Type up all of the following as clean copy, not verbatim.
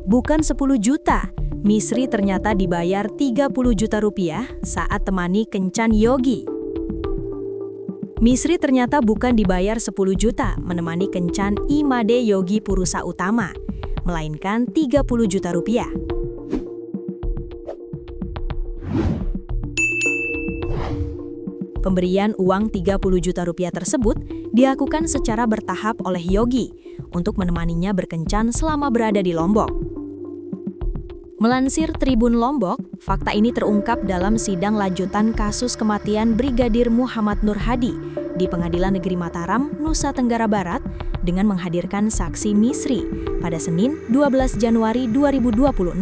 Bukan 10 juta, Misri ternyata dibayar 30 juta rupiah saat temani kencan Yogi. Misri ternyata bukan dibayar 10 juta menemani kencan Imade Yogi Purusa Utama, melainkan 30 juta rupiah. Pemberian uang 30 juta rupiah tersebut dilakukan secara bertahap oleh Yogi untuk menemaninya berkencan selama berada di Lombok. Melansir Tribun Lombok, fakta ini terungkap dalam sidang lanjutan kasus kematian Brigadir Muhammad Nur Hadi di Pengadilan Negeri Mataram, Nusa Tenggara Barat dengan menghadirkan saksi Misri pada Senin 12 Januari 2026.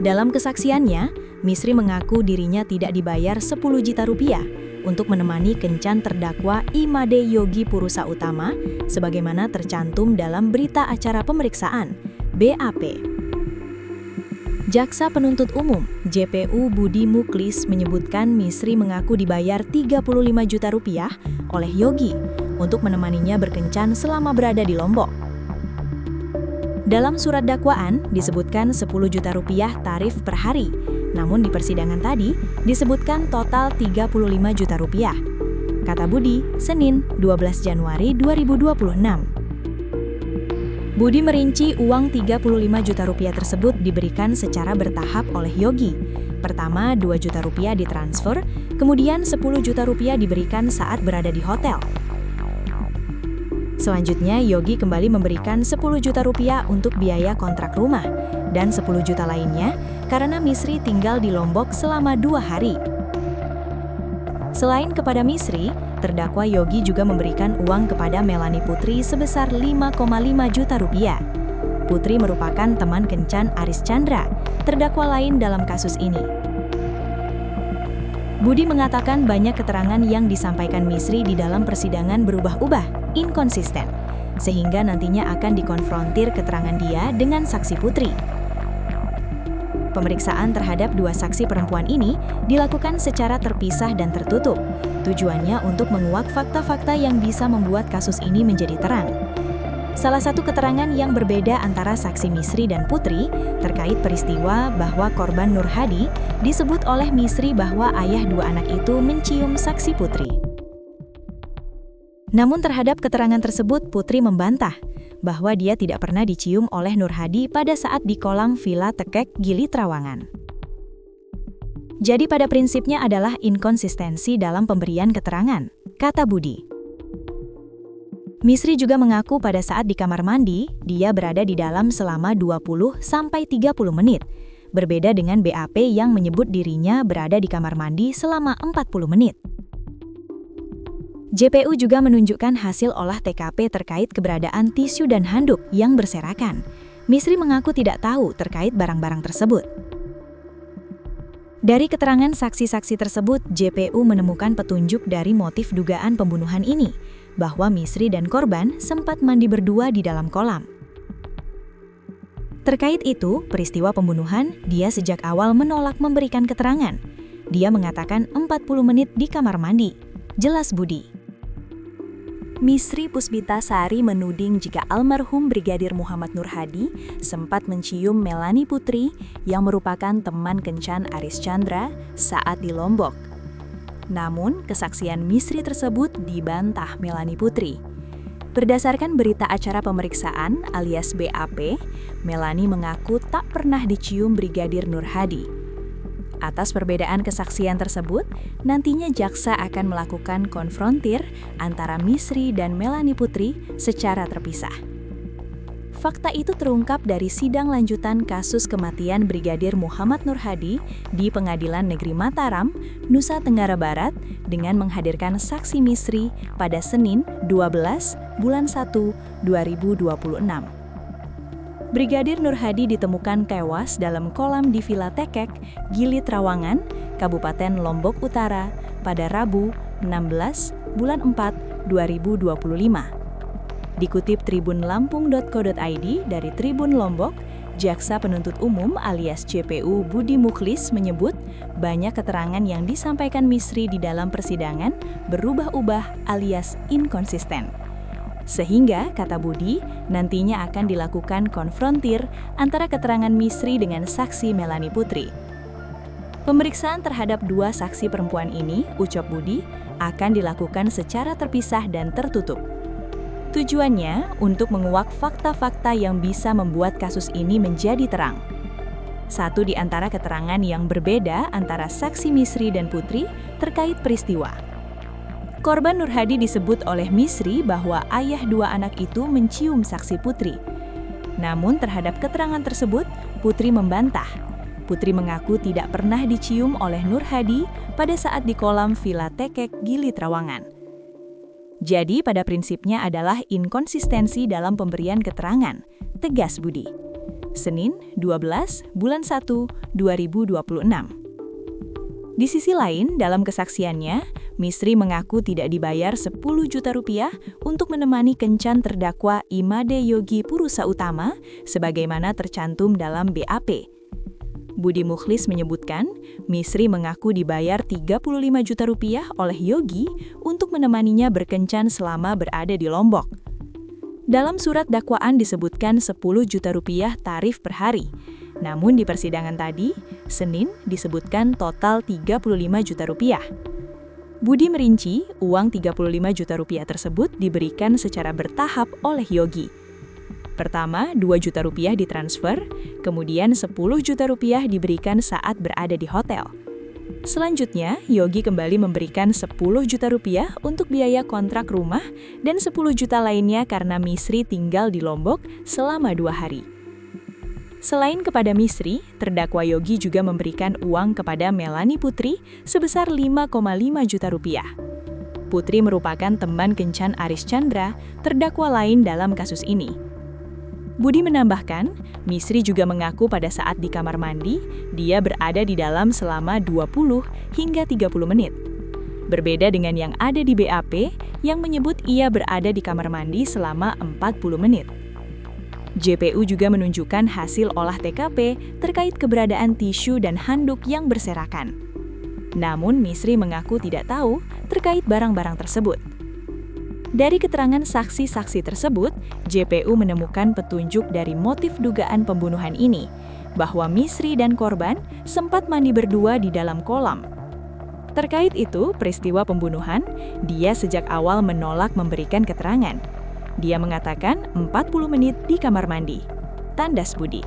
Dalam kesaksiannya, Misri mengaku dirinya tidak dibayar 10 juta rupiah untuk menemani kencan terdakwa Imade Yogi Purusa Utama sebagaimana tercantum dalam berita acara pemeriksaan BAP. Jaksa Penuntut Umum JPU Budi Muklis menyebutkan Misri mengaku dibayar 35 juta rupiah oleh Yogi untuk menemaninya berkencan selama berada di Lombok. Dalam surat dakwaan disebutkan 10 juta rupiah tarif per hari, namun di persidangan tadi disebutkan total 35 juta rupiah. Kata Budi, Senin 12 Januari 2026. Budi merinci uang 35 juta rupiah tersebut diberikan secara bertahap oleh Yogi. Pertama 2 juta rupiah ditransfer, kemudian 10 juta rupiah diberikan saat berada di hotel. Selanjutnya, Yogi kembali memberikan 10 juta rupiah untuk biaya kontrak rumah, dan 10 juta lainnya karena Misri tinggal di Lombok selama 2 hari. Selain kepada Misri, terdakwa Yogi juga memberikan uang kepada Melani Putri sebesar 5,5 juta rupiah. Putri merupakan teman kencan Aris Chandra, terdakwa lain dalam kasus ini. Budi mengatakan banyak keterangan yang disampaikan Misri di dalam persidangan berubah-ubah, inkonsisten, sehingga nantinya akan dikonfrontir keterangan dia dengan saksi Putri. Pemeriksaan terhadap 2 saksi perempuan ini dilakukan secara terpisah dan tertutup. Tujuannya untuk menguak fakta-fakta yang bisa membuat kasus ini menjadi terang. Salah satu keterangan yang berbeda antara saksi Misri dan Putri terkait peristiwa bahwa korban Nur Hadi disebut oleh Misri bahwa ayah 2 anak itu mencium saksi Putri. Namun terhadap keterangan tersebut Putri membantah bahwa dia tidak pernah dicium oleh Nur Hadi pada saat di kolam Villa Tekek, Gili Trawangan. Jadi pada prinsipnya adalah inkonsistensi dalam pemberian keterangan, kata Budi. Misri juga mengaku pada saat di kamar mandi, dia berada di dalam selama 20-30 menit, berbeda dengan BAP yang menyebut dirinya berada di kamar mandi selama 40 menit. JPU juga menunjukkan hasil olah TKP terkait keberadaan tisu dan handuk yang berserakan. Misri mengaku tidak tahu terkait barang-barang tersebut. Dari keterangan saksi-saksi tersebut, JPU menemukan petunjuk dari motif dugaan pembunuhan ini, bahwa Misri dan korban sempat mandi berdua di dalam kolam. Terkait itu, peristiwa pembunuhan, dia sejak awal menolak memberikan keterangan. Dia mengatakan 40 menit di kamar mandi. Jelas Budi. Misri Puspita Sari menuding jika almarhum Brigadir Muhammad Nur Hadi sempat mencium Melani Putri yang merupakan teman kencan Aris Chandra saat di Lombok. Namun, kesaksian Misri tersebut dibantah Melani Putri. Berdasarkan berita acara pemeriksaan alias BAP, Melani mengaku tak pernah dicium Brigadir Nur Hadi. Atas perbedaan kesaksian tersebut, nantinya jaksa akan melakukan konfrontir antara Misri dan Melani Putri secara terpisah. Fakta itu terungkap dari sidang lanjutan kasus kematian Brigadir Muhammad Nur Hadi di Pengadilan Negeri Mataram, Nusa Tenggara Barat dengan menghadirkan saksi Misri pada Senin 12 bulan 1 2026. Brigadir Nur Hadi ditemukan tewas dalam kolam di Villa Tekek, Gili Trawangan, Kabupaten Lombok Utara pada Rabu 16 bulan 4 2025. Dikutip tribunlampung.co.id dari Tribun Lombok, Jaksa Penuntut Umum alias JPU Budi Muklis menyebut banyak keterangan yang disampaikan Misri di dalam persidangan berubah-ubah alias inkonsisten. Sehingga, kata Budi, nantinya akan dilakukan konfrontir antara keterangan Misri dengan saksi Melani Putri. Pemeriksaan terhadap dua saksi perempuan ini, ucap Budi, akan dilakukan secara terpisah dan tertutup. Tujuannya untuk menguak fakta-fakta yang bisa membuat kasus ini menjadi terang. Satu di antara keterangan yang berbeda antara saksi Misri dan Putri terkait peristiwa. Korban Nur Hadi disebut oleh Misri bahwa ayah dua anak itu mencium saksi Putri. Namun terhadap keterangan tersebut, Putri membantah. Putri mengaku tidak pernah dicium oleh Nur Hadi pada saat di kolam Villa Tekek, Gili Trawangan. Jadi pada prinsipnya adalah inkonsistensi dalam pemberian keterangan, tegas Budi. Senin, 12 bulan 1, 2026. Di sisi lain, dalam kesaksiannya, Misri mengaku tidak dibayar 10 juta rupiah untuk menemani kencan terdakwa Imade Yogi Purusa Utama sebagaimana tercantum dalam BAP. Budi Mukhlis menyebutkan, Misri mengaku dibayar 35 juta rupiah oleh Yogi untuk menemaninya berkencan selama berada di Lombok. Dalam surat dakwaan disebutkan 10 juta rupiah tarif per hari. Namun di persidangan tadi, Senin disebutkan total 35 juta rupiah. Budi merinci, uang 35 juta rupiah tersebut diberikan secara bertahap oleh Yogi. Pertama, 2 juta rupiah ditransfer, kemudian 10 juta rupiah diberikan saat berada di hotel. Selanjutnya, Yogi kembali memberikan 10 juta rupiah untuk biaya kontrak rumah dan 10 juta lainnya karena Misri tinggal di Lombok selama 2 hari. Selain kepada Misri, terdakwa Yogi juga memberikan uang kepada Melani Putri sebesar 5,5 juta rupiah. Putri merupakan teman kencan Aris Chandra, terdakwa lain dalam kasus ini. Budi menambahkan, Misri juga mengaku pada saat di kamar mandi, dia berada di dalam selama 20 hingga 30 menit. Berbeda dengan yang ada di BAP, yang menyebut ia berada di kamar mandi selama 40 menit. JPU juga menunjukkan hasil olah TKP terkait keberadaan tisu dan handuk yang berserakan. Namun Misri mengaku tidak tahu terkait barang-barang tersebut. Dari keterangan saksi-saksi tersebut, JPU menemukan petunjuk dari motif dugaan pembunuhan ini, bahwa Misri dan korban sempat mandi berdua di dalam kolam. Terkait itu, peristiwa pembunuhan, dia sejak awal menolak memberikan keterangan. Dia mengatakan 40 menit di kamar mandi. Tandas Budi.